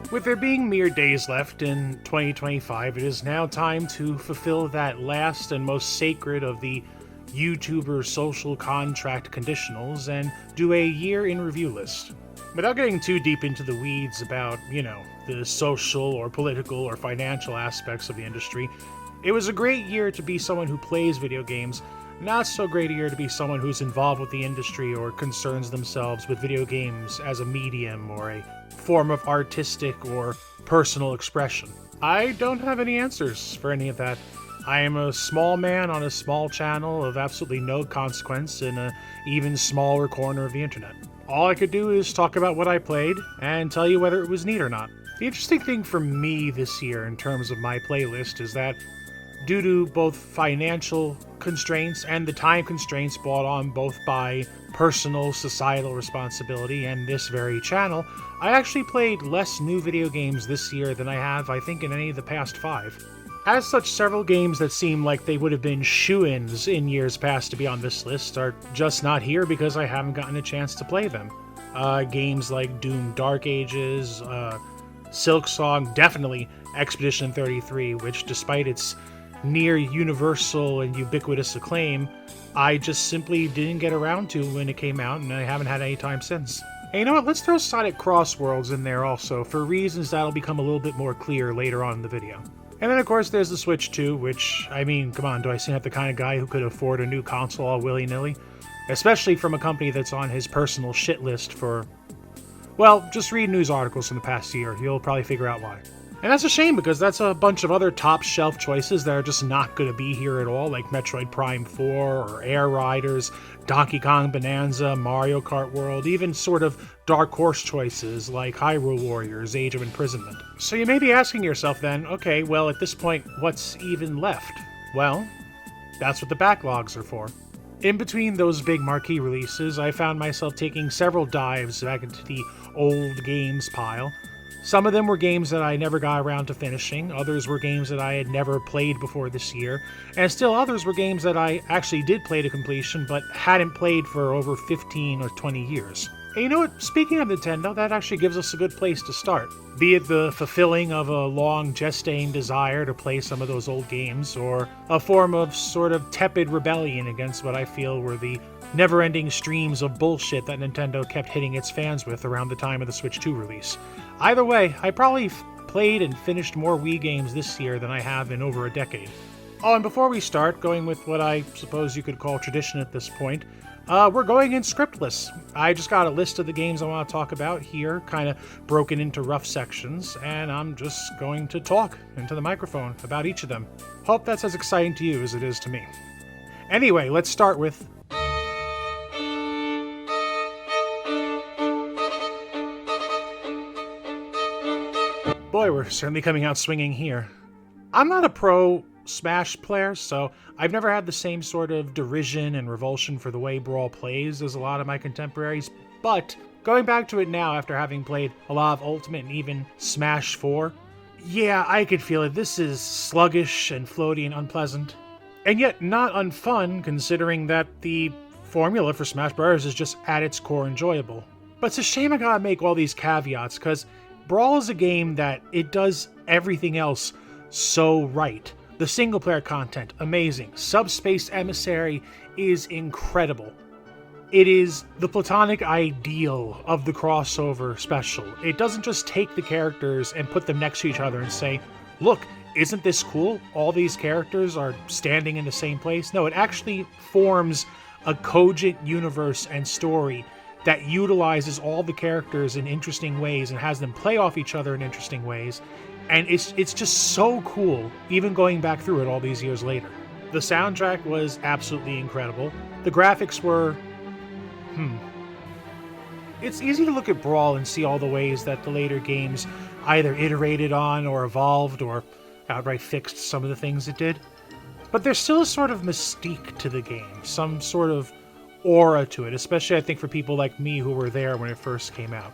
With there being mere days left in 2025, it is now time to fulfill that last and most sacred of the YouTuber social contract conditionals and do a year in review list. Without getting too deep into the weeds about, the social or political or financial aspects of the industry, it was a great year to be someone who plays video games, not so great a year to be someone who's involved with the industry or concerns themselves with video games as a medium or a form of artistic or personal expression. I don't have any answers for any of that. I am a small man on a small channel of absolutely no consequence in an even smaller corner of the internet. All I could do is talk about what I played and tell you whether it was neat or not. The interesting thing for me this year in terms of my playlist is that due to both financial constraints and the time constraints brought on both by personal societal responsibility and this very channel, I actually played less new video games this year than I have, I think, in any of the past 5. As such, several games that seem like they would have been shoo-ins in years past to be on this list are just not here because I haven't gotten a chance to play them. Games like Doom Dark Ages, Silksong, definitely Expedition 33, which despite its near universal and ubiquitous acclaim, I just simply didn't get around to when it came out, and I haven't had any time since. And you know what, let's throw Sonic Crossworlds in there also, for reasons that'll become a little bit more clear later on in the video. And then of course there's the Switch 2, which, I mean, come on, do I seem like the kind of guy who could afford a new console all willy-nilly? Especially from a company that's on his personal shit list for, well, just read news articles from the past year, you'll probably figure out why. And that's a shame, because that's a bunch of other top-shelf choices that are just not going to be here at all, like Metroid Prime 4, or Air Riders, Donkey Kong Bonanza, Mario Kart World, even sort of dark horse choices like Hyrule Warriors, Age of Imprisonment. So you may be asking yourself then, okay, well at this point, what's even left? Well, that's what the backlogs are for. In between those big marquee releases, I found myself taking several dives back into the old games pile. Some of them were games that I never got around to finishing, others were games that I had never played before this year, and still others were games that I actually did play to completion but hadn't played for over 15 or 20 years. And you know what, speaking of Nintendo, that actually gives us a good place to start. Be it the fulfilling of a long gestating desire to play some of those old games, or a form of sort of tepid rebellion against what I feel were the never-ending streams of bullshit that Nintendo kept hitting its fans with around the time of the Switch 2 release. Either way, I probably played and finished more Wii games this year than I have in over a decade. Oh, and before we start, going with what I suppose you could call tradition at this point, we're going in scriptless. I just got a list of the games I want to talk about here, kind of broken into rough sections, and I'm just going to talk into the microphone about each of them. Hope that's as exciting to you as it is to me. Anyway, let's start with boy, we're certainly coming out swinging here. I'm not a pro Smash player, so I've never had the same sort of derision and revulsion for the way Brawl plays as a lot of my contemporaries, but going back to it now after having played a lot of Ultimate and even Smash 4, yeah, I could feel it. This is sluggish and floaty and unpleasant, and yet not unfun considering that the formula for Smash Bros. Is just at its core enjoyable. But it's a shame I gotta make all these caveats, because Brawl is a game that it does everything else so right. The single-player content, amazing. Subspace Emissary is incredible. It is the platonic ideal of the crossover special. It doesn't just take the characters and put them next to each other and say, look, isn't this cool? All these characters are standing in the same place. No, it actually forms a cogent universe and story that utilizes all the characters in interesting ways and has them play off each other in interesting ways. And it's just so cool, even going back through it all these years later. The soundtrack was absolutely incredible. The graphics were... It's easy to look at Brawl and see all the ways that the later games either iterated on or evolved or outright fixed some of the things it did. But there's still a sort of mystique to the game, some sort of aura to it, especially I think for people like me who were there when it first came out.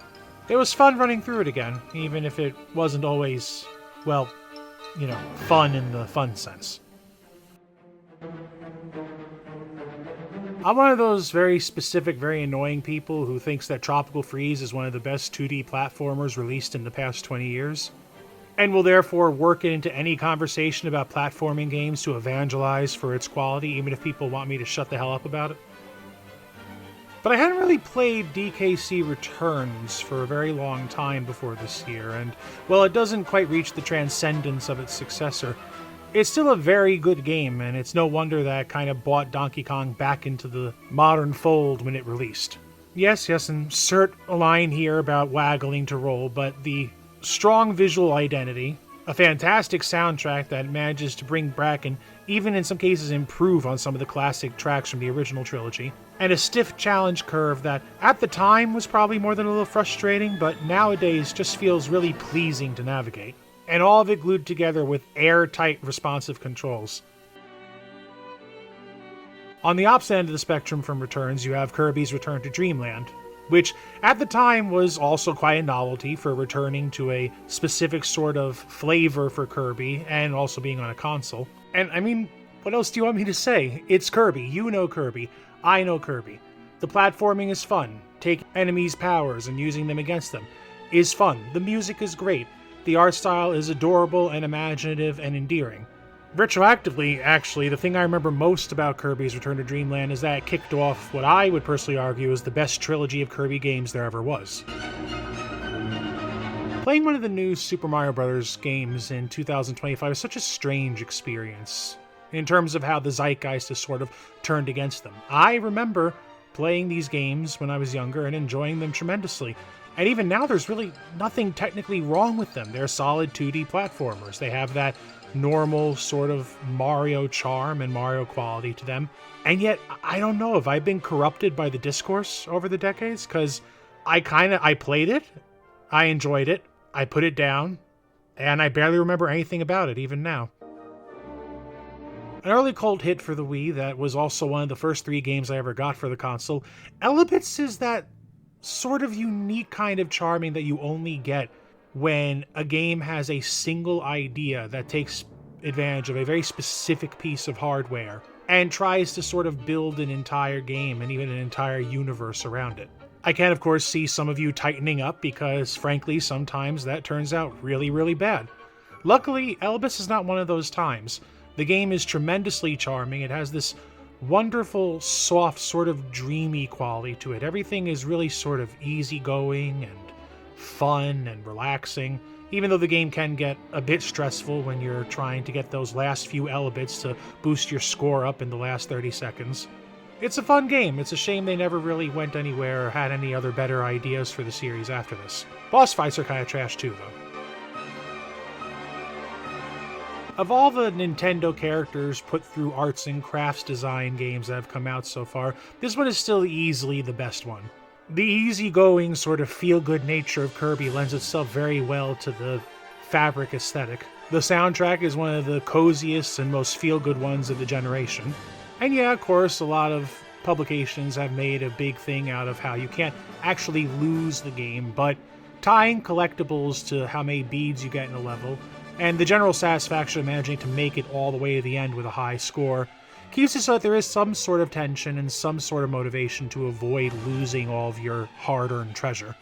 It was fun running through it again, even if it wasn't always, well, fun in the fun sense. I'm one of those very specific, very annoying people who thinks that Tropical Freeze is one of the best 2D platformers released in the past 20 years, and will therefore work it into any conversation about platforming games to evangelize for its quality, even if people want me to shut the hell up about it. But I hadn't really played DKC Returns for a very long time before this year, and while it doesn't quite reach the transcendence of its successor, it's still a very good game, and it's no wonder that it kind of brought Donkey Kong back into the modern fold when it released. Yes, insert a line here about waggling to roll, but the strong visual identity, a fantastic soundtrack that manages to bring back and even in some cases improve on some of the classic tracks from the original trilogy, and a stiff challenge curve that at the time was probably more than a little frustrating, but nowadays just feels really pleasing to navigate. And all of it glued together with airtight responsive controls. On the opposite end of the spectrum from Returns, you have Kirby's Return to Dreamland, which at the time was also quite a novelty for returning to a specific sort of flavor for Kirby and also being on a console. And I mean, what else do you want me to say? It's Kirby. You know Kirby. I know Kirby. The platforming is fun. Taking enemies' powers and using them against them is fun. The music is great. The art style is adorable and imaginative and endearing. Retroactively, actually, the thing I remember most about Kirby's Return to Dreamland is that it kicked off what I would personally argue is the best trilogy of Kirby games there ever was. Playing one of the new Super Mario Bros. Games in 2025 is such a strange experience, in terms of how the zeitgeist has sort of turned against them. I remember playing these games when I was younger and enjoying them tremendously. And even now, there's really nothing technically wrong with them. They're solid 2D platformers. They have that normal sort of Mario charm and Mario quality to them. And yet, I don't know, have I been corrupted by the discourse over the decades? Because I played it, I enjoyed it, I put it down, and I barely remember anything about it, even now. An early cult hit for the Wii that was also one of the first 3 games I ever got for the console, Elebits is that sort of unique kind of charming that you only get when a game has a single idea that takes advantage of a very specific piece of hardware and tries to sort of build an entire game and even an entire universe around it. I can, of course, see some of you tightening up because, frankly, sometimes that turns out really, really bad. Luckily, Elebits is not one of those times. The game is tremendously charming. It has this wonderful, soft, sort of dreamy quality to it. Everything is really sort of easygoing and fun and relaxing, even though the game can get a bit stressful when you're trying to get those last few Elebits to boost your score up in the last 30 seconds. It's a fun game. It's a shame they never really went anywhere or had any other better ideas for the series after this. Boss fights are kind of trash too, though. Of all the Nintendo characters put through arts and crafts design games that have come out so far, this one is still easily the best one. The easygoing sort of feel-good nature of Kirby lends itself very well to the fabric aesthetic. The soundtrack is one of the coziest and most feel-good ones of the generation. And yeah, of course, a lot of publications have made a big thing out of how you can't actually lose the game, but tying collectibles to how many beads you get in a level, and the general satisfaction of managing to make it all the way to the end with a high score keeps it so that there is some sort of tension and some sort of motivation to avoid losing all of your hard-earned treasure.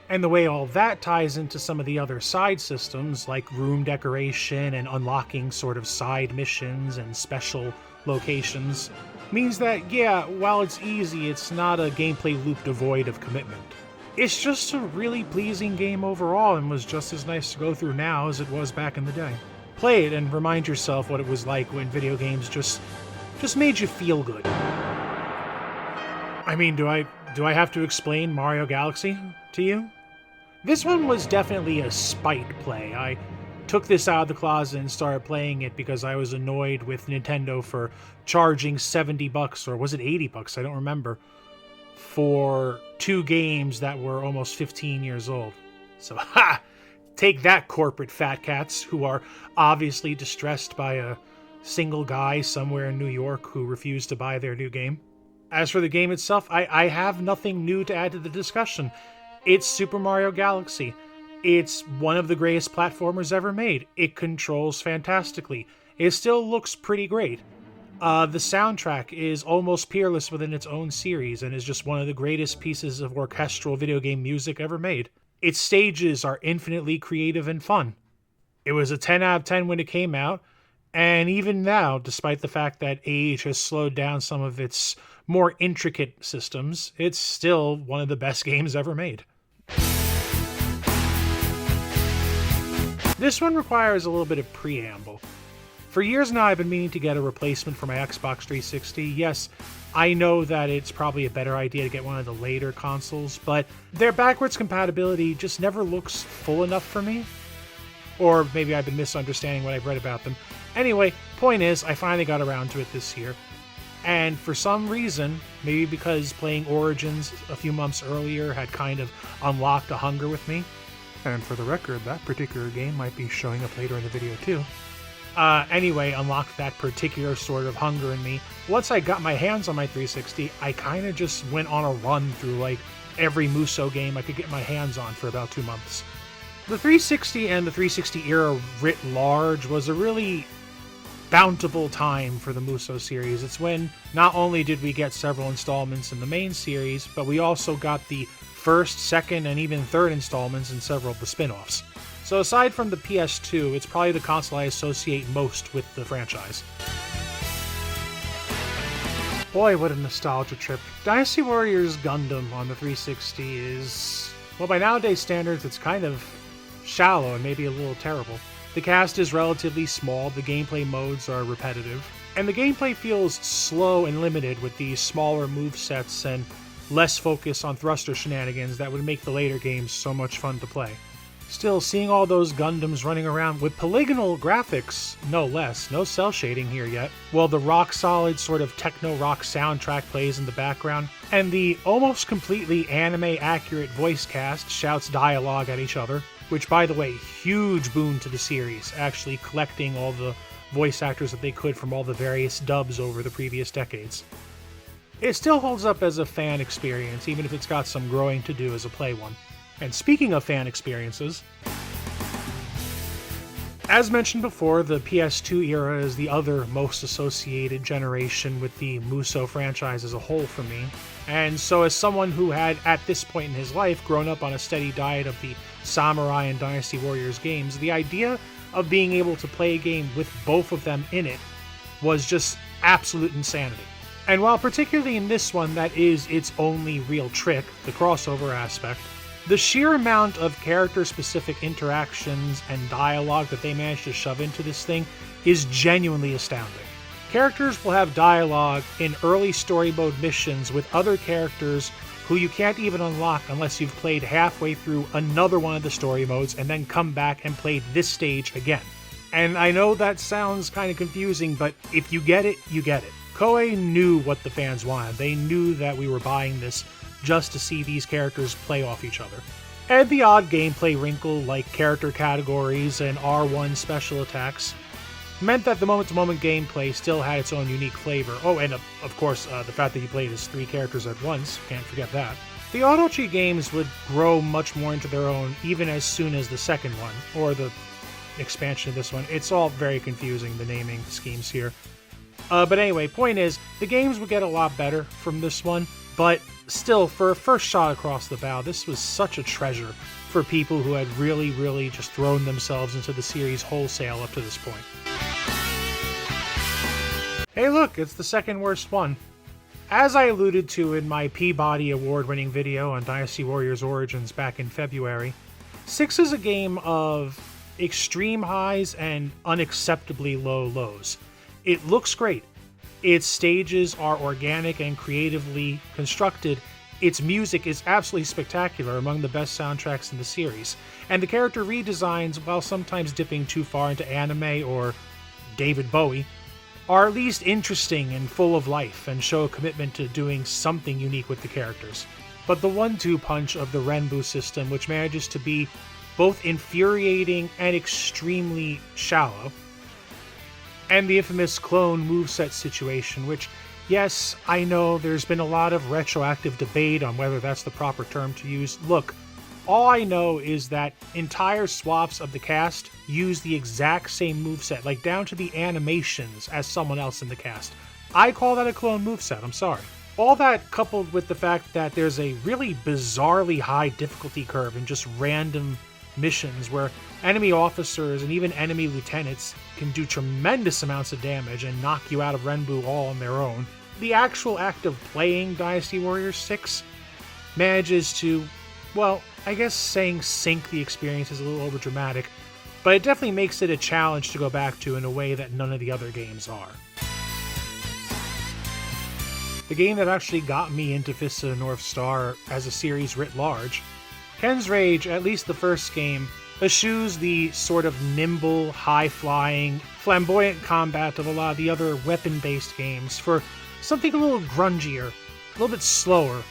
And the way all that ties into some of the other side systems, like room decoration and unlocking sort of side missions and special locations, means that, yeah, while it's easy, it's not a gameplay loop devoid of commitment. It's just a really pleasing game overall and was just as nice to go through now as it was back in the day. Play it and remind yourself what it was like when video games just made you feel good. I mean, do I have to explain Mario Galaxy to you? This one was definitely a spite play. I took this out of the closet and started playing it because I was annoyed with Nintendo for charging $70, or was it $80? I don't remember, for 2 games that were almost 15 years old. So, take that, corporate fat cats who are obviously distressed by a single guy somewhere in New York who refused to buy their new game. As for the game itself, I have nothing new to add to the discussion. It's Super Mario Galaxy. It's one of the greatest platformers ever made. It controls fantastically. It still looks pretty great. The soundtrack is almost peerless within its own series and is just one of the greatest pieces of orchestral video game music ever made. Its stages are infinitely creative and fun. It was a 10 out of 10 when it came out, and even now, despite the fact that age has slowed down some of its more intricate systems, it's still one of the best games ever made. This one requires a little bit of preamble. For years now, I've been meaning to get a replacement for my Xbox 360. Yes, I know that it's probably a better idea to get one of the later consoles, but their backwards compatibility just never looks full enough for me. Or maybe I've been misunderstanding what I've read about them. Anyway, point is, I finally got around to it this year. And for some reason, maybe because playing Origins a few months earlier had kind of unlocked a hunger with me. And for the record, that particular game might be showing up later in the video too. Anyway, unlocked that particular sort of hunger in me. Once I got my hands on my 360, I kind of just went on a run through like every Muso game I could get my hands on for about 2 months. The 360 and the 360 era writ large was a really bountiful time for the Muso series. It's when not only did we get several installments in the main series, but we also got the first, second, and even third installments in several of the spin-offs. So aside from the PS2, it's probably the console I associate most with the franchise. Boy, what a nostalgia trip. Dynasty Warriors Gundam on the 360 is, well, by nowadays standards, it's kind of shallow and maybe a little terrible. The cast is relatively small, the gameplay modes are repetitive, and the gameplay feels slow and limited with these smaller movesets and less focus on thruster shenanigans that would make the later games so much fun to play. Still, seeing all those Gundams running around with polygonal graphics, no less, no cel shading here yet, while the rock-solid sort of techno-rock soundtrack plays in the background, and the almost completely anime-accurate voice cast shouts dialogue at each other, which, by the way, huge boon to the series, actually collecting all the voice actors that they could from all the various dubs over the previous decades. It still holds up as a fan experience, even if it's got some growing to do as a play one. And speaking of fan experiences, as mentioned before, the PS2 era is the other most associated generation with the Muso franchise as a whole for me. And so as someone who had, at this point in his life, grown up on a steady diet of the Samurai and Dynasty Warriors games, the idea of being able to play a game with both of them in it was just absolute insanity. And while particularly in this one that is its only real trick, the crossover aspect, the sheer amount of character-specific interactions and dialogue that they managed to shove into this thing is genuinely astounding. Characters will have dialogue in early story mode missions with other characters who you can't even unlock unless you've played halfway through another one of the story modes and then come back and played this stage again. And I know that sounds kind of confusing, but if you get it, you get it. Koei knew what the fans wanted. They knew that we were buying this just to see these characters play off each other. And the odd gameplay wrinkle like character categories and R1 special attacks meant that the moment-to-moment gameplay still had its own unique flavor. Oh, and of course, the fact that you played as 3 characters at once, can't forget that. The auto-cheat games would grow much more into their own even as soon as the second one, or the expansion of this one. It's all very confusing, the naming schemes here. But anyway, point is, the games would get a lot better from this one, but still, for a first shot across the bow, this was such a treasure for people who had really just thrown themselves into the series wholesale up to this point. Hey look, it's the second worst one. As I alluded to in my Peabody Award-winning video on Dynasty Warriors Origins back in February, 6 is a game of extreme highs and unacceptably low lows. It looks great. Its stages are organic and creatively constructed. Its music is absolutely spectacular, among the best soundtracks in the series. And the character redesigns, while sometimes dipping too far into anime or David Bowie, are at least interesting and full of life and show a commitment to doing something unique with the characters. But the 1-2 punch of the Renbu system, which manages to be both infuriating and extremely shallow, and the infamous clone moveset situation, which, yes, I know there's been a lot of retroactive debate on whether that's the proper term to use. Look, all I know is that entire swaths of the cast use the exact same moveset, like down to the animations, as someone else in the cast. I call that a clone moveset, I'm sorry. All that coupled with the fact that there's a really bizarrely high difficulty curve in just random missions where enemy officers and even enemy lieutenants can do tremendous amounts of damage and knock you out of Renbu all on their own. The actual act of playing Dynasty Warriors 6 manages to, well, I guess saying sink the experience is a little overdramatic, but it definitely makes it a challenge to go back to in a way that none of the other games are. The game that actually got me into Fists of the North Star as a series writ large, Ken's Rage, at least the first game, eschews the sort of nimble, high-flying, flamboyant combat of a lot of the other weapon-based games for something a little grungier, a little bit slower,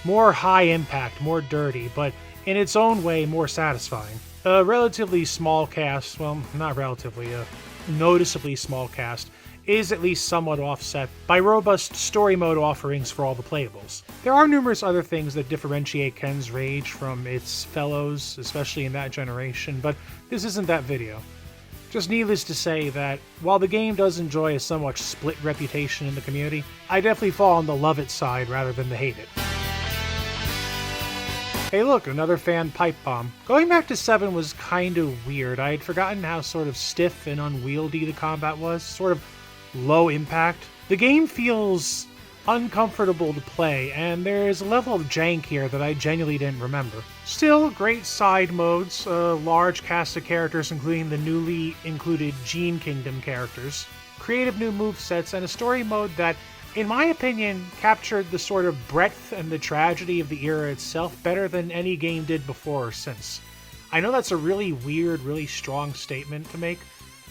more high-impact, more dirty, but in its own way more satisfying. A relatively small cast, well, not relatively, a noticeably small cast, is at least somewhat offset by robust story mode offerings for all the playables. There are numerous other things that differentiate Ken's Rage from its fellows, especially in that generation, but this isn't that video. Just needless to say that, while the game does enjoy a somewhat split reputation in the community, I definitely fall on the love it side rather than the hate it. Hey look, another fan pipe bomb. Going back to 7 was kinda weird. I had forgotten how sort of stiff and unwieldy the combat was, sort of low impact. The game feels uncomfortable to play, and there is a level of jank here that I genuinely didn't remember. Still, great side modes, a large cast of characters including the newly included Gene Kingdom characters, creative new movesets, and a story mode that, in my opinion, captured the sort of breadth and the tragedy of the era itself better than any game did before or since. I know that's a really weird, really strong statement to make,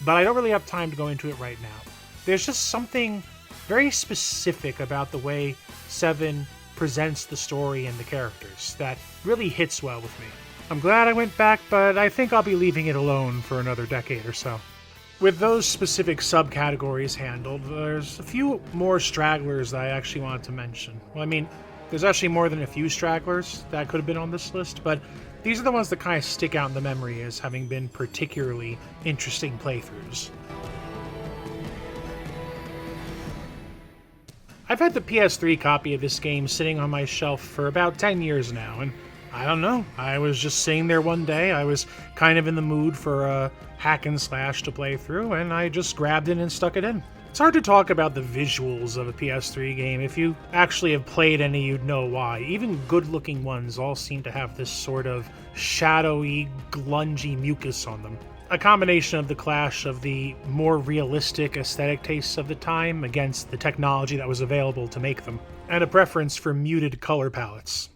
but I don't really have time to go into it right now. There's just something very specific about the way 7 presents the story and the characters that really hits well with me. I'm glad I went back, but I think I'll be leaving it alone for another decade or so. With those specific subcategories handled, there's a few more stragglers that I actually wanted to mention. Well, I mean, there's actually more than a few stragglers that could have been on this list, but these are the ones that kind of stick out in the memory as having been particularly interesting playthroughs. I've had the PS3 copy of this game sitting on my shelf for about 10 years now, and I don't know, I was just sitting there one day, I was kind of in the mood for a hack and slash to play through, and I just grabbed it and stuck it in. It's hard to talk about the visuals of a PS3 game. If you actually have played any, you'd know why. Even good-looking ones all seem to have this sort of shadowy, glungy mucus on them. A combination of the clash of the more realistic aesthetic tastes of the time against the technology that was available to make them, and a preference for muted color palettes.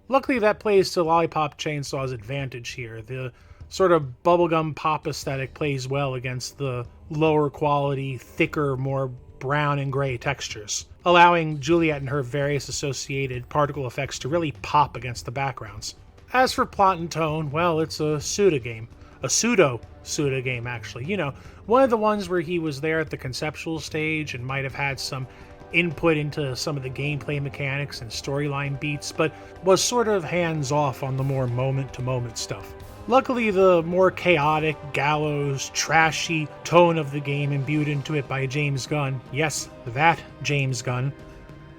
Luckily, that plays to Lollipop Chainsaw's advantage here. The sort of bubblegum pop aesthetic plays well against the lower quality, thicker, more brown and gray textures, allowing Juliet and her various associated particle effects to really pop against the backgrounds. As for plot and tone, well, it's a Suda game. A pseudo-Suda game, actually. You know, one of the ones where he was there at the conceptual stage and might have had some input into some of the gameplay mechanics and storyline beats, but was sort of hands-off on the more moment-to-moment stuff. Luckily, the more chaotic, gallows, trashy tone of the game imbued into it by James Gunn, yes, that James Gunn,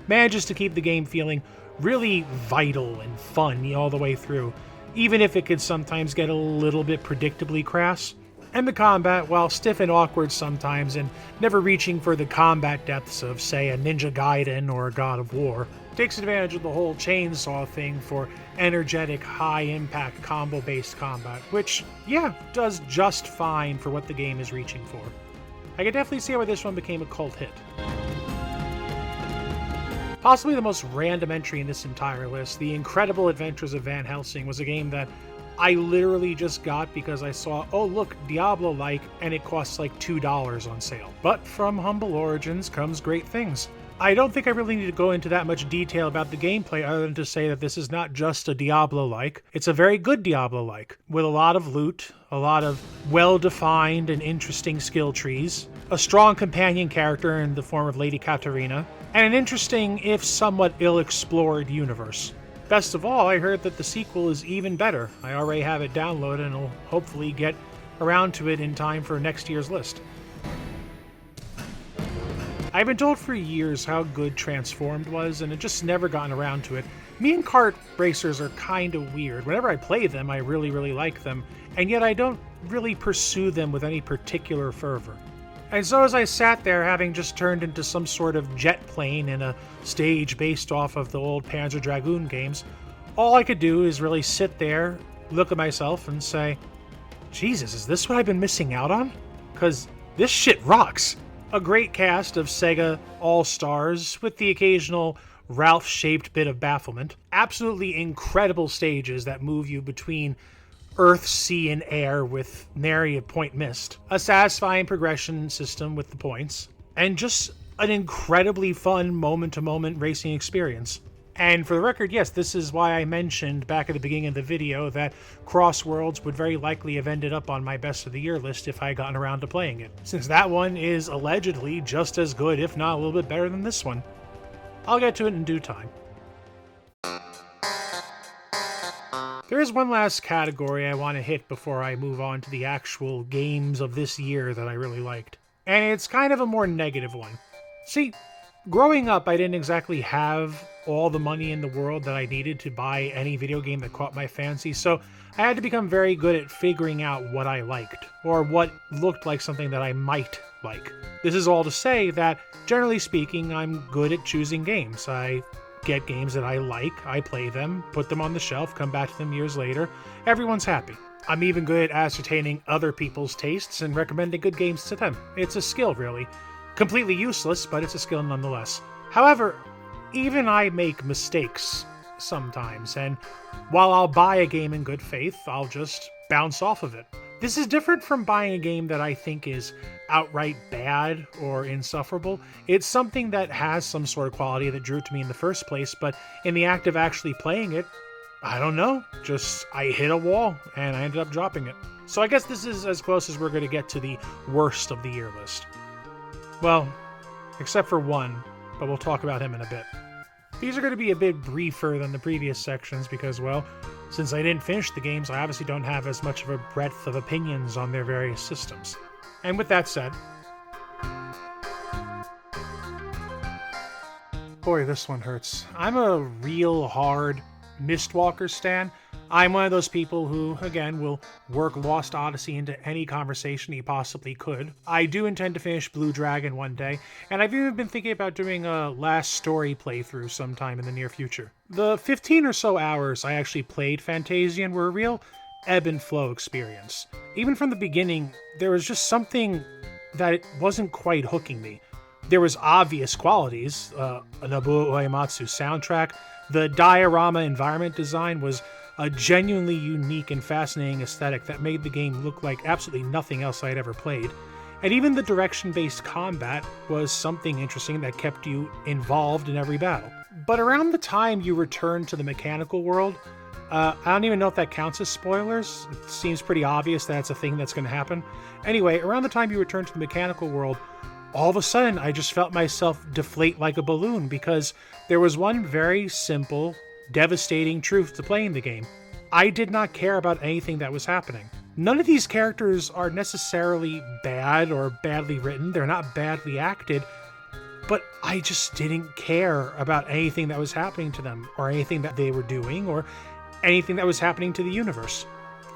manages to keep the game feeling really vital and fun all the way through, even if it could sometimes get a little bit predictably crass. And the combat, while stiff and awkward sometimes and never reaching for the combat depths of, say, a Ninja Gaiden or a God of War, takes advantage of the whole chainsaw thing for energetic, high-impact combo-based combat, which, yeah, does just fine for what the game is reaching for. I can definitely see why this one became a cult hit. Possibly the most random entry in this entire list, The Incredible Adventures of Van Helsing, was a game that I literally just got because I saw, oh look, Diablo-like, and it costs like $2 on sale. But from humble origins comes great things. I don't think I really need to go into that much detail about the gameplay other than to say that this is not just a Diablo-like, it's a very good Diablo-like, with a lot of loot, a lot of well-defined and interesting skill trees, a strong companion character in the form of Lady Katarina, and an interesting, if somewhat ill-explored universe. Best of all, I heard that the sequel is even better. I already have it downloaded and will hopefully get around to it in time for next year's list. I've been told for years how good Transformed was, and I've just never gotten around to it. Me and kart racers are kind of weird. Whenever I play them, I really, really like them, and yet I don't really pursue them with any particular fervor. And so as I sat there, having just turned into some sort of jet plane in a stage based off of the old Panzer Dragoon games, all I could do is really sit there, look at myself, and say, Jesus, is this what I've been missing out on? Because this shit rocks. A great cast of Sega all-stars with the occasional Ralph-shaped bit of bafflement. Absolutely incredible stages that move you between earth, sea, and air with nary a point missed. A satisfying progression system with the points. And just an incredibly fun moment-to-moment racing experience. And for the record, yes, this is why I mentioned back at the beginning of the video that Cross Worlds would very likely have ended up on my best of the year list if I had gotten around to playing it, since that one is allegedly just as good, if not a little bit better than this one. I'll get to it in due time. There is one last category I want to hit before I move on to the actual games of this year that I really liked. And it's kind of a more negative one. See, growing up, I didn't exactly have all the money in the world that I needed to buy any video game that caught my fancy, so I had to become very good at figuring out what I liked, or what looked like something that I might like. This is all to say that, generally speaking, I'm good at choosing games. I get games that I like, I play them, put them on the shelf, come back to them years later. Everyone's happy. I'm even good at ascertaining other people's tastes and recommending good games to them. It's a skill, really. Completely useless, but it's a skill nonetheless. However, even I make mistakes sometimes, and while I'll buy a game in good faith, I'll just bounce off of it. This is different from buying a game that I think is outright bad or insufferable. It's something that has some sort of quality that drew it to me in the first place, but in the act of actually playing it, I don't know, just I hit a wall and I ended up dropping it. So I guess this is as close as we're going to get to the worst of the year list. Well, except for one, but we'll talk about him in a bit. These are going to be a bit briefer than the previous sections because, well, since I didn't finish the games, I obviously don't have as much of a breadth of opinions on their various systems. And with that said, boy, this one hurts. I'm a real hard Mistwalker stan. I'm one of those people who, again, will work Lost Odyssey into any conversation he possibly could. I do intend to finish Blue Dragon one day, and I've even been thinking about doing a last story playthrough sometime in the near future. The 15 or so hours I actually played Fantasian were a real ebb and flow experience. Even from the beginning, there was just something that it wasn't quite hooking me. There was obvious qualities, a Nobuo Uematsu soundtrack, the diorama environment design was a genuinely unique and fascinating aesthetic that made the game look like absolutely nothing else I had ever played. And even the direction-based combat was something interesting that kept you involved in every battle. But around the time you return to the mechanical world, I don't even know if that counts as spoilers. It seems pretty obvious that's a thing that's going to happen. Anyway, around the time you return to the mechanical world, all of a sudden I just felt myself deflate like a balloon because there was one very simple, devastating truth to playing the game. I did not care about anything that was happening. None of these characters are necessarily bad or badly written. They're not badly acted, but I just didn't care about anything that was happening to them or anything that they were doing or anything that was happening to the universe.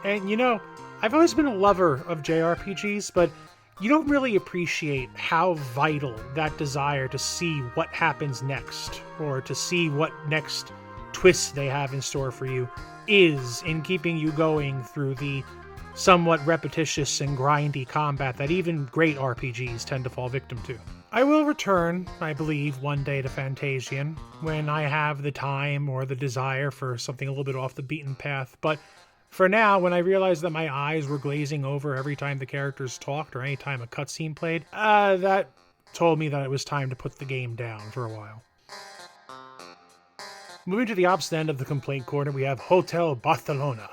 And you know, I've always been a lover of JRPGs, but you don't really appreciate how vital that desire to see what happens next, or to see what next twists they have in store for you, is in keeping you going through the somewhat repetitious and grindy combat that even great RPGs tend to fall victim to. I will return, I believe, one day to Fantasian, when I have the time or the desire for something a little bit off the beaten path, but for now, when I realized that my eyes were glazing over every time the characters talked or any time a cutscene played, that told me that it was time to put the game down for a while. Moving to the opposite end of the complaint corner, we have Hotel Barcelona,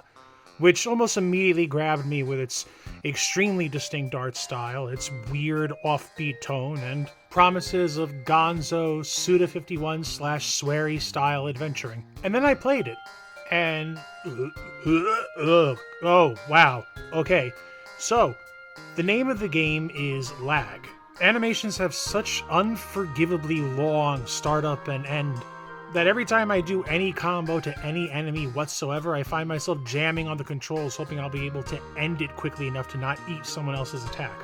which almost immediately grabbed me with its extremely distinct art style, its weird offbeat tone, and promises of gonzo Suda51/sweary style adventuring. And then I played it. And oh wow, okay, so the name of the game is Lag, Animations have such unforgivably long startup and end that every time I do any combo to any enemy whatsoever, I find myself jamming on the controls, hoping I'll be able to end it quickly enough to not eat someone else's attack.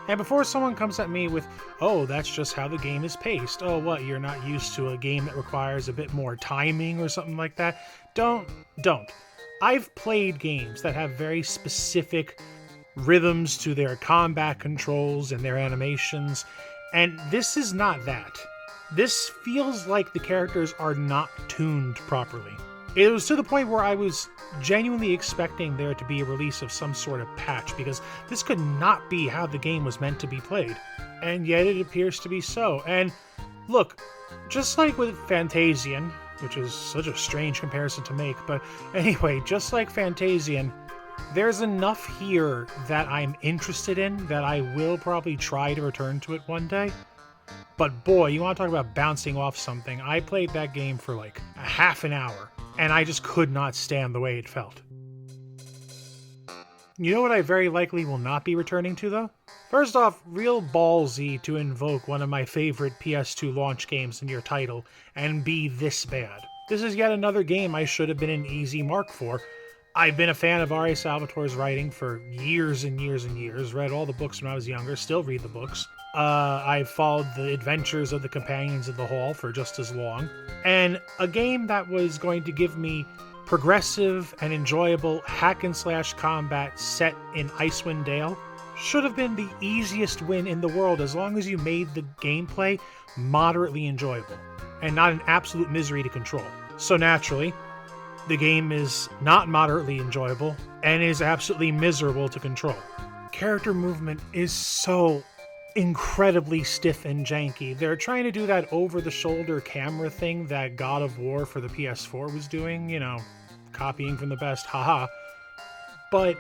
And before someone comes at me with, oh, that's just how the game is paced, oh, what, you're not used to a game that requires a bit more timing or something like that, don't. I've played games that have very specific rhythms to their combat controls and their animations, and this is not that. This feels like the characters are not tuned properly. It was to the point where I was genuinely expecting there to be a release of some sort of patch, because this could not be how the game was meant to be played. And yet it appears to be so. And look, just like with Fantasian, which is such a strange comparison to make, but anyway, just like Fantasian, there's enough here that I'm interested in that I will probably try to return to it one day. But boy, you want to talk about bouncing off something. I played that game for like a half an hour, and I just could not stand the way it felt. You know what I very likely will not be returning to, though? First off, real ballsy to invoke one of my favorite PS2 launch games in your title and be this bad. This is yet another game I should have been an easy mark for. I've been a fan of R.A. Salvatore's writing for years and years and years, read all the books when I was younger, still read the books. I've followed the adventures of the Companions of the Hall for just as long. And a game that was going to give me progressive and enjoyable hack-and-slash combat set in Icewind Dale should have been the easiest win in the world as long as you made the gameplay moderately enjoyable and not an absolute misery to control. So naturally, the game is not moderately enjoyable and is absolutely miserable to control. Character movement is so incredibly stiff and janky. They're trying to do that over-the-shoulder camera thing that God of War for the PS4 was doing, you know, copying from the best, haha. But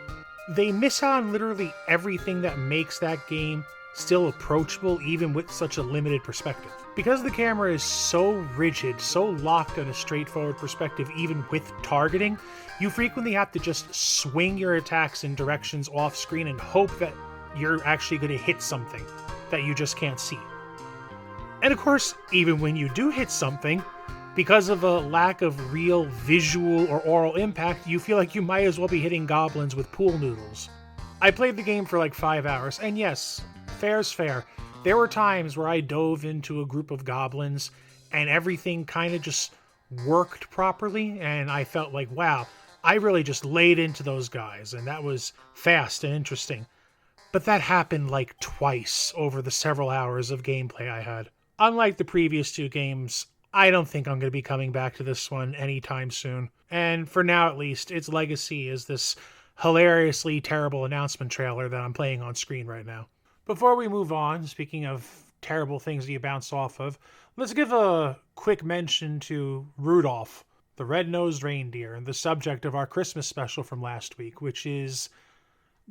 they miss out on literally everything that makes that game still approachable even with such a limited perspective. Because the camera is so rigid, so locked on a straightforward perspective even with targeting, you frequently have to just swing your attacks in directions off screen and hope that you're actually going to hit something that you just can't see. And of course, even when you do hit something, because of a lack of real visual or oral impact, you feel like you might as well be hitting goblins with pool noodles. I played the game for like 5 hours, and yes, fair's fair. There were times where I dove into a group of goblins and everything kind of just worked properly, and I felt like, wow, I really just laid into those guys, and that was fast and interesting. But that happened like twice over the several hours of gameplay I had. Unlike the previous two games, I don't think I'm going to be coming back to this one anytime soon. And for now at least, its legacy is this hilariously terrible announcement trailer that I'm playing on screen right now. Before we move on, speaking of terrible things that you bounce off of, let's give a quick mention to Rudolph, the red-nosed reindeer, and the subject of our Christmas special from last week, which is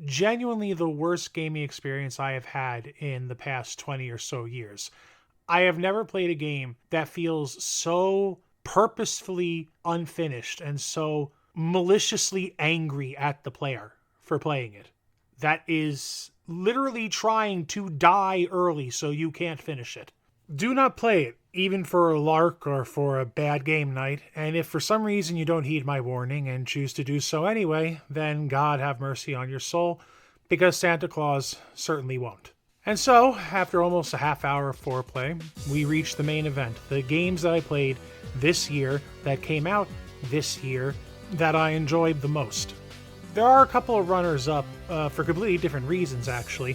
genuinely the worst gaming experience I have had in the past 20 or so years. I have never played a game that feels so purposefully unfinished and so maliciously angry at the player for playing it. That is literally trying to die early so you can't finish it. Do not play it, even for a lark or for a bad game night, and if for some reason you don't heed my warning and choose to do so anyway, then God have mercy on your soul, because Santa Claus certainly won't. And so, after almost a half hour of foreplay, we reach the main event, the games that I played this year, that came out this year, that I enjoyed the most. There are a couple of runners-up for completely different reasons, actually.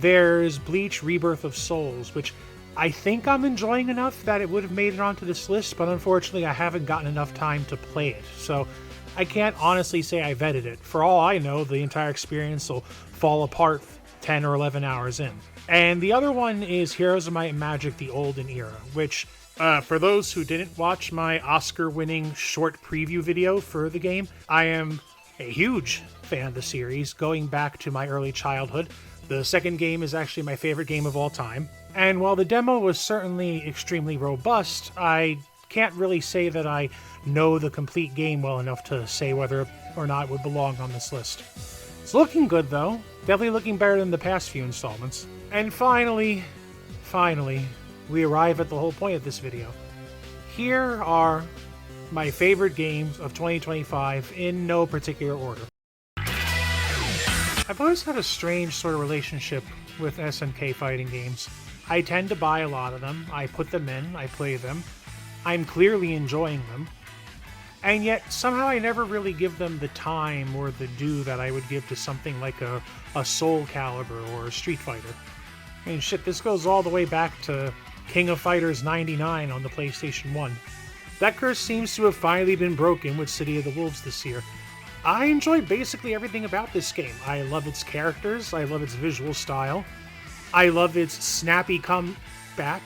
There's Bleach Rebirth of Souls, which I think I'm enjoying enough that it would have made it onto this list, but unfortunately I haven't gotten enough time to play it, so I can't honestly say I vetted it. For all I know, the entire experience will fall apart 10 or 11 hours in. And the other one is Heroes of Might and Magic: The Olden Era, which, for those who didn't watch my Oscar-winning short preview video for the game, I am a huge fan of the series, going back to my early childhood. The second game is actually my favorite game of all time. And while the demo was certainly extremely robust, I can't really say that I know the complete game well enough to say whether or not it would belong on this list. It's looking good, though. Definitely looking better than the past few installments. And finally, we arrive at the whole point of this video. Here are my favorite games of 2025 in no particular order. I've always had a strange sort of relationship with SNK fighting games. I tend to buy a lot of them, I put them in, I play them, I'm clearly enjoying them, and yet somehow I never really give them the time or the due that I would give to something like a Soul Calibur or a Street Fighter. I mean, shit, this goes all the way back to King of Fighters 99 on the PlayStation 1. That curse seems to have finally been broken with City of the Wolves this year. I enjoy basically everything about this game. I love its characters, I love its visual style, I love its snappy combat.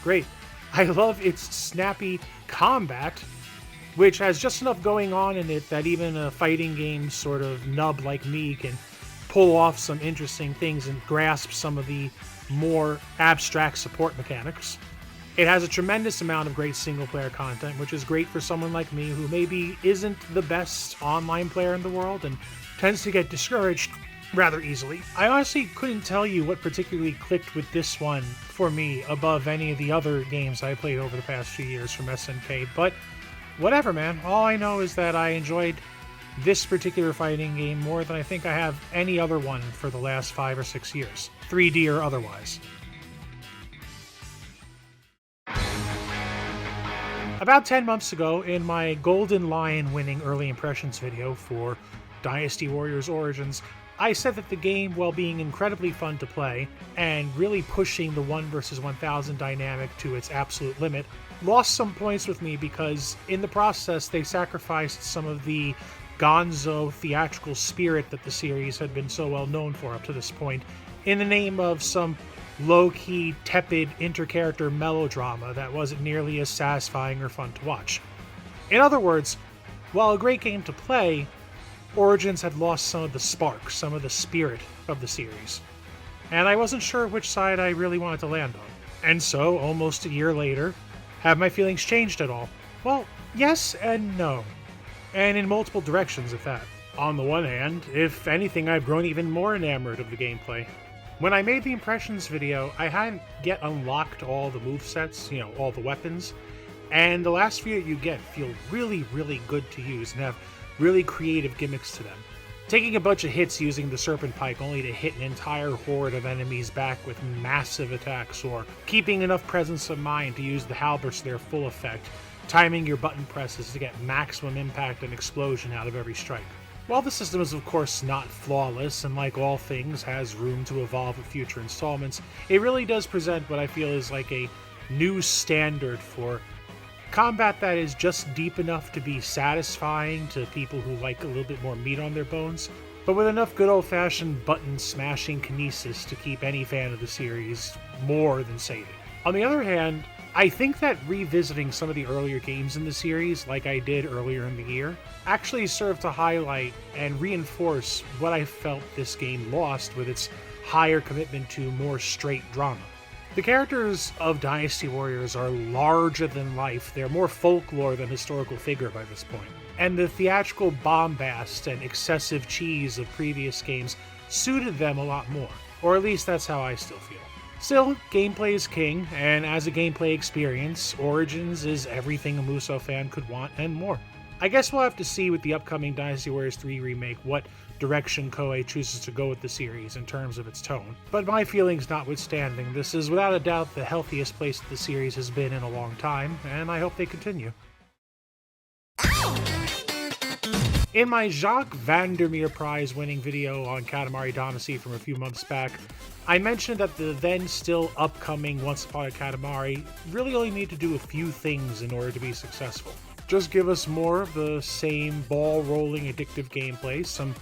Great. I love its snappy combat, which has just enough going on in it that even a fighting game sort of nub like me can pull off some interesting things and grasp some of the more abstract support mechanics. It has a tremendous amount of great single-player content, which is great for someone like me who maybe isn't the best online player in the world and tends to get discouraged rather easily. I honestly couldn't tell you what particularly clicked with this one for me above any of the other games I played over the past few years from SNK, but whatever, man. All I know is that I enjoyed this particular fighting game more than I think I have any other one for the last 5 or 6 years, 3D or otherwise. About 10 months ago, in my Golden Lion winning early impressions video for Dynasty Warriors Origins, I said that the game, while being incredibly fun to play and really pushing the 1 versus 1000 dynamic to its absolute limit, lost some points with me because in the process they sacrificed some of the gonzo theatrical spirit that the series had been so well known for up to this point in the name of some low-key, tepid inter-character melodrama that wasn't nearly as satisfying or fun to watch. In other words, while a great game to play, Origins had lost some of the spark, some of the spirit of the series, and I wasn't sure which side I really wanted to land on. And so, almost a year later, have my feelings changed at all? Well, yes and no, and in multiple directions at that. On the one hand, if anything, I've grown even more enamored of the gameplay. When I made the impressions video, I hadn't yet unlocked all the movesets, all the weapons, and the last few that you get feel really, really good to use and have really creative gimmicks to them. Taking a bunch of hits using the Serpent Pike only to hit an entire horde of enemies back with massive attacks, or keeping enough presence of mind to use the halberds to their full effect, timing your button presses to get maximum impact and explosion out of every strike. While the system is of course not flawless, and like all things has room to evolve with future installments, it really does present what I feel is like a new standard for combat that is just deep enough to be satisfying to people who like a little bit more meat on their bones, but with enough good old-fashioned button-smashing kinesis to keep any fan of the series more than sated. On the other hand, I think that revisiting some of the earlier games in the series, like I did earlier in the year, actually served to highlight and reinforce what I felt this game lost with its higher commitment to more straight drama. The characters of Dynasty Warriors are larger than life, they're more folklore than historical figure by this point, and the theatrical bombast and excessive cheese of previous games suited them a lot more, or at least that's how I still feel. Still, gameplay is king, and as a gameplay experience, Origins is everything a Muso fan could want and more. I guess we'll have to see with the upcoming Dynasty Warriors 3 remake what direction Koei chooses to go with the series in terms of its tone. But my feelings notwithstanding, this is without a doubt the healthiest place that the series has been in a long time, and I hope they continue. In my Jacques Vandermeer Prize winning video on Katamari Damacy from a few months back, I mentioned that the then still upcoming Once Upon a Katamari really only need to do a few things in order to be successful. Just give us more of the same ball-rolling addictive gameplay, some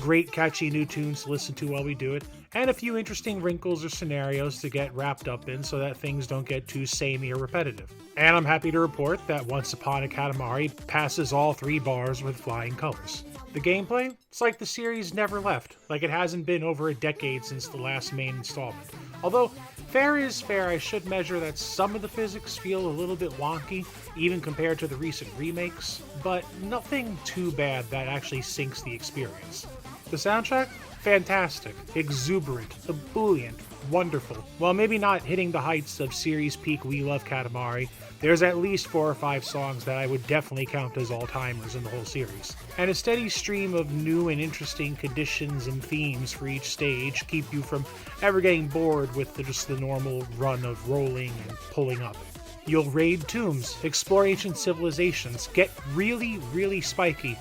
great catchy new tunes to listen to while we do it, and a few interesting wrinkles or scenarios to get wrapped up in so that things don't get too samey or repetitive. And I'm happy to report that Once Upon a Katamari passes all 3 bars with flying colors. The gameplay? It's like the series never left, like it hasn't been over a decade since the last main installment. Although, fair is fair, I should measure that some of the physics feel a little bit wonky, even compared to the recent remakes, but nothing too bad that actually sinks the experience. The soundtrack? Fantastic, exuberant, ebullient, wonderful. While maybe not hitting the heights of series peak We Love Katamari, there's at least 4 or 5 songs that I would definitely count as all-timers in the whole series. And a steady stream of new and interesting conditions and themes for each stage keep you from ever getting bored with just the normal run of rolling and pulling up. You'll raid tombs, explore ancient civilizations, get really, really spiky.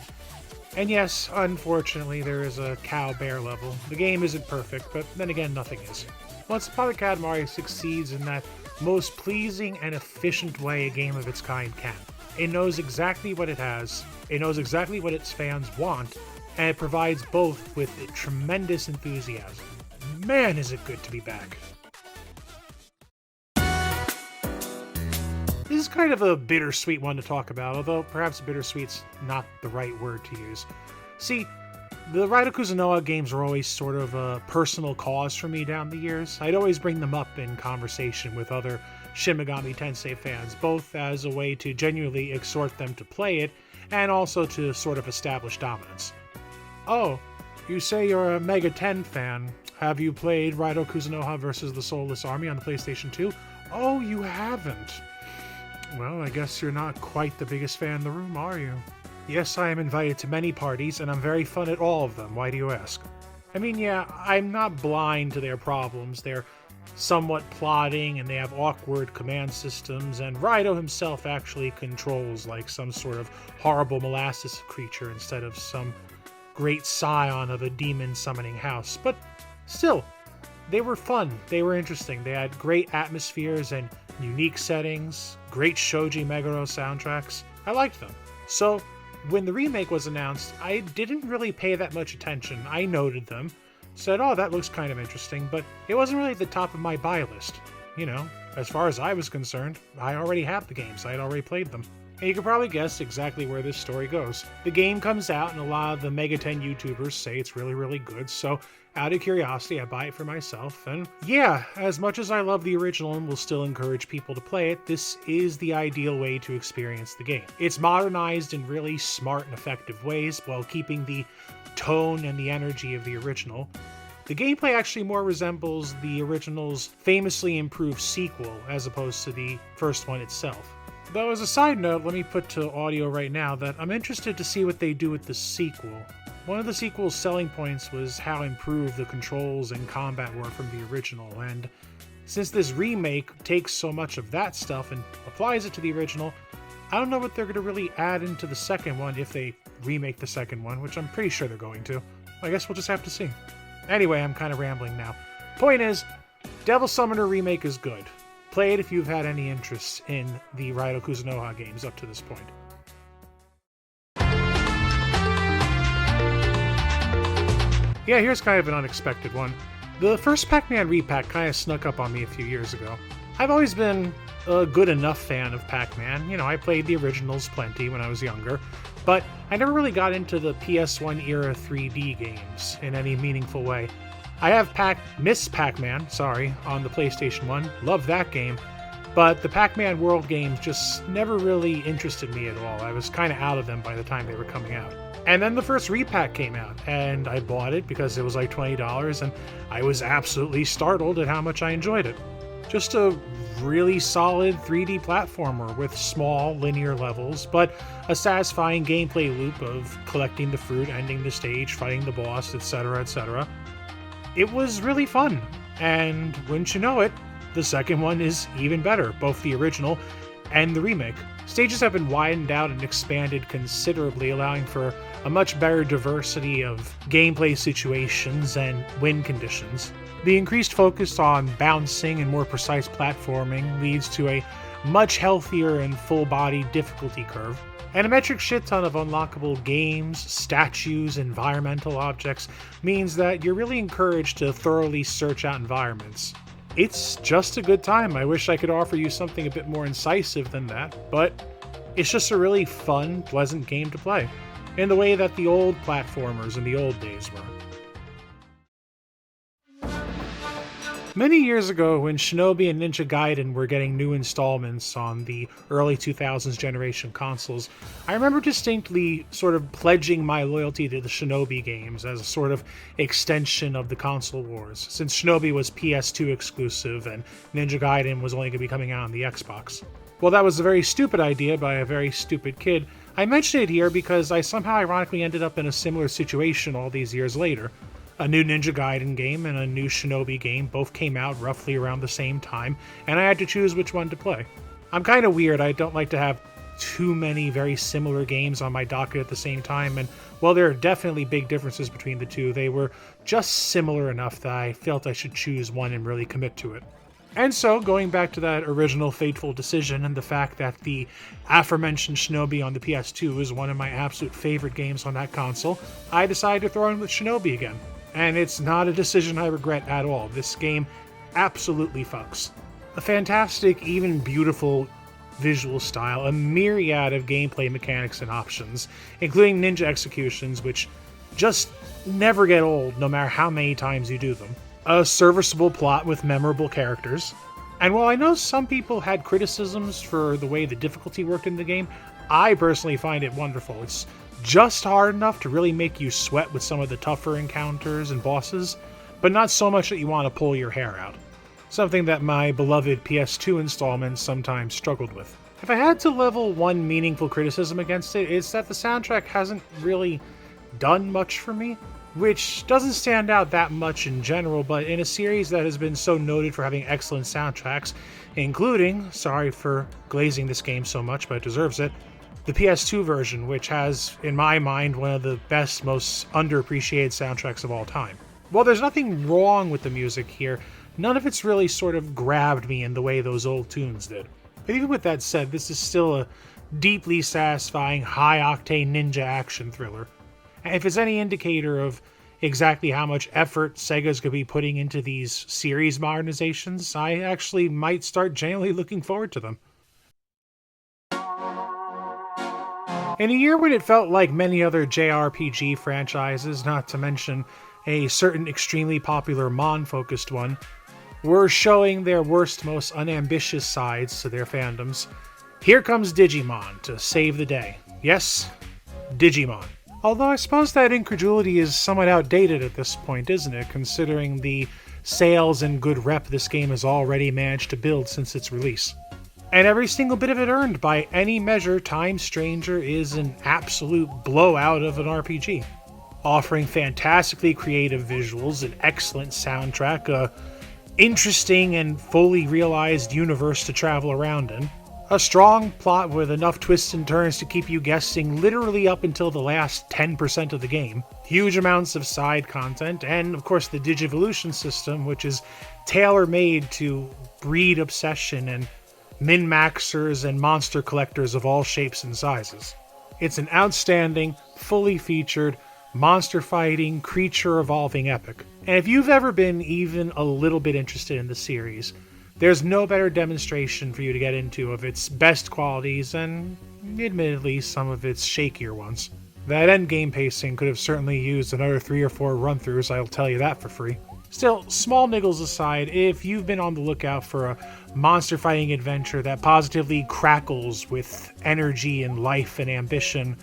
And yes, unfortunately, there is a cow-bear level. The game isn't perfect, but then again, nothing is. Once Upon a Katamari succeeds in that most pleasing and efficient way a game of its kind can. It knows exactly what it has, it knows exactly what its fans want, and it provides both with tremendous enthusiasm. Man, is it good to be back. This is kind of a bittersweet one to talk about, although perhaps bittersweet's not the right word to use. See, the Raito Kuzunoha games were always sort of a personal cause for me down the years. I'd always bring them up in conversation with other Shin Megami Tensei fans, both as a way to genuinely exhort them to play it, and also to sort of establish dominance. Oh, you say you're a Mega 10 fan. Have you played Raito Kuzunoha vs. the Soulless Army on the PlayStation 2? Oh, you haven't. Well, I guess you're not quite the biggest fan in the room, are you? Yes, I am invited to many parties, and I'm very fun at all of them. Why do you ask? I mean, yeah, I'm not blind to their problems. They're somewhat plotting, and they have awkward command systems, and Raito himself actually controls like some sort of horrible molasses creature instead of some great scion of a demon summoning house. But still, they were fun. They were interesting. They had great atmospheres and unique settings, great Shoji Meguro soundtracks. I liked them. So, when the remake was announced, I didn't really pay that much attention. I noted them, said, oh, that looks kind of interesting, but it wasn't really at the top of my buy list. You know, as far as I was concerned, I already have the games. I had already played them. And you can probably guess exactly where this story goes. The game comes out, and a lot of the Mega 10 YouTubers say it's really, really good, so out of curiosity, I buy it for myself, and yeah, as much as I love the original and will still encourage people to play it, this is the ideal way to experience the game. It's modernized in really smart and effective ways while keeping the tone and the energy of the original. The gameplay actually more resembles the original's famously improved sequel as opposed to the first one itself. Though as a side note, let me put to audio right now that I'm interested to see what they do with the sequel. One of the sequel's selling points was how improved the controls and combat were from the original, and since this remake takes so much of that stuff and applies it to the original, I don't know what they're going to really add into the second one if they remake the second one, which I'm pretty sure they're going to. I guess we'll just have to see. Anyway, I'm kind of rambling now. Point is, Devil Summoner Remake is good. Play it if you've had any interest in the Raito Kuzunoha games up to this point. Yeah, here's kind of an unexpected one. The first Pac-Man repack kind of snuck up on me a few years ago. I've always been a good enough fan of Pac-Man. You know, I played the originals plenty when I was younger, but I never really got into the PS1 era 3D games in any meaningful way. I have Miss Pac-Man, on the PlayStation 1. Love that game. But the Pac-Man World games just never really interested me at all. I was kind of out of them by the time they were coming out. And then the first repack came out, and I bought it because it was like $20, and I was absolutely startled at how much I enjoyed it. Just a really solid 3D platformer with small linear levels, but a satisfying gameplay loop of collecting the fruit, ending the stage, fighting the boss, etc., etc. It was really fun, and wouldn't you know it, the second one is even better, both the original and the remake. Stages have been widened out and expanded considerably, allowing for a much better diversity of gameplay situations and win conditions. The increased focus on bouncing and more precise platforming leads to a much healthier and full-body difficulty curve, and a metric shit ton of unlockable games, statues, environmental objects means that you're really encouraged to thoroughly search out environments. It's just a good time. I wish I could offer you something a bit more incisive than that, but it's just a really fun, pleasant game to play, in the way that the old platformers in the old days were. Many years ago, when Shinobi and Ninja Gaiden were getting new installments on the early 2000s generation consoles, I remember distinctly sort of pledging my loyalty to the Shinobi games as a sort of extension of the console wars, since Shinobi was PS2 exclusive and Ninja Gaiden was only going to be coming out on the Xbox. Well, that was a very stupid idea by a very stupid kid. I mention it here because I somehow ironically ended up in a similar situation all these years later. A new Ninja Gaiden game and a new Shinobi game both came out roughly around the same time, and I had to choose which one to play. I'm kind of weird, I don't like to have too many very similar games on my docket at the same time, and while there are definitely big differences between the two, they were just similar enough that I felt I should choose one and really commit to it. And so, going back to that original fateful decision and the fact that the aforementioned Shinobi on the PS2 is one of my absolute favorite games on that console, I decided to throw in with Shinobi again. And it's not a decision I regret at all. This game absolutely fucks. A fantastic, even beautiful visual style, a myriad of gameplay mechanics and options, including ninja executions, which just never get old no matter how many times you do them. A serviceable plot with memorable characters. And while I know some people had criticisms for the way the difficulty worked in the game, I personally find it wonderful. It's just hard enough to really make you sweat with some of the tougher encounters and bosses, but not so much that you want to pull your hair out. Something that my beloved PS2 installment sometimes struggled with. If I had to level one meaningful criticism against it, it's that the soundtrack hasn't really done much for me, which doesn't stand out that much in general, but in a series that has been so noted for having excellent soundtracks, including, sorry for glazing this game so much, but it deserves it, the PS2 version, which has, in my mind, one of the best, most underappreciated soundtracks of all time. While there's nothing wrong with the music here, none of it's really sort of grabbed me in the way those old tunes did. But even with that said, this is still a deeply satisfying, high-octane ninja action thriller. And if it's any indicator of exactly how much effort Sega's going to be putting into these series modernizations, I actually might start genuinely looking forward to them. In a year when it felt like many other JRPG franchises, not to mention a certain extremely popular Mon-focused one, were showing their worst, most unambitious sides to their fandoms, here comes Digimon to save the day. Yes, Digimon. Although I suppose that incredulity is somewhat outdated at this point, isn't it, considering the sales and good rep this game has already managed to build since its release. And every single bit of it earned, by any measure, Time Stranger is an absolute blowout of an RPG. Offering fantastically creative visuals, an excellent soundtrack, a interesting and fully realized universe to travel around in, a strong plot with enough twists and turns to keep you guessing literally up until the last 10% of the game, huge amounts of side content, and of course the Digivolution system, which is tailor-made to breed obsession and min-maxers and monster collectors of all shapes and sizes. It's an outstanding, fully featured, monster-fighting, creature-evolving epic. And if you've ever been even a little bit interested in the series, there's no better demonstration for you to get into of its best qualities and, admittedly, some of its shakier ones. That endgame pacing could have certainly used another 3 or 4 run-throughs, I'll tell you that for free. Still, small niggles aside, if you've been on the lookout for a monster fighting adventure that positively crackles with energy and life and ambition,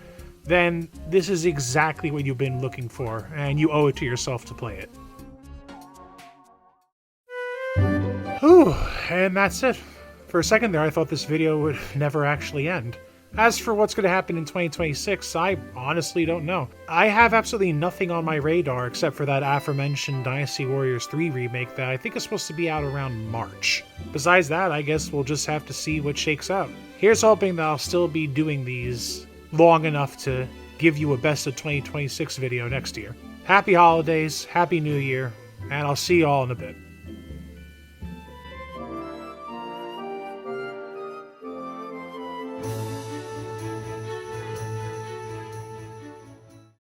then this is exactly what you've been looking for, and you owe it to yourself to play it. Whew, and that's it. For a second there, I thought this video would never actually end. As for what's going to happen in 2026, I honestly don't know. I have absolutely nothing on my radar except for that aforementioned Dynasty Warriors 3 remake that I think is supposed to be out around March. Besides that, I guess we'll just have to see what shakes out. Here's hoping that I'll still be doing these long enough to give you a best of 2026 video next year. Happy holidays, happy new year, and I'll see you all in a bit.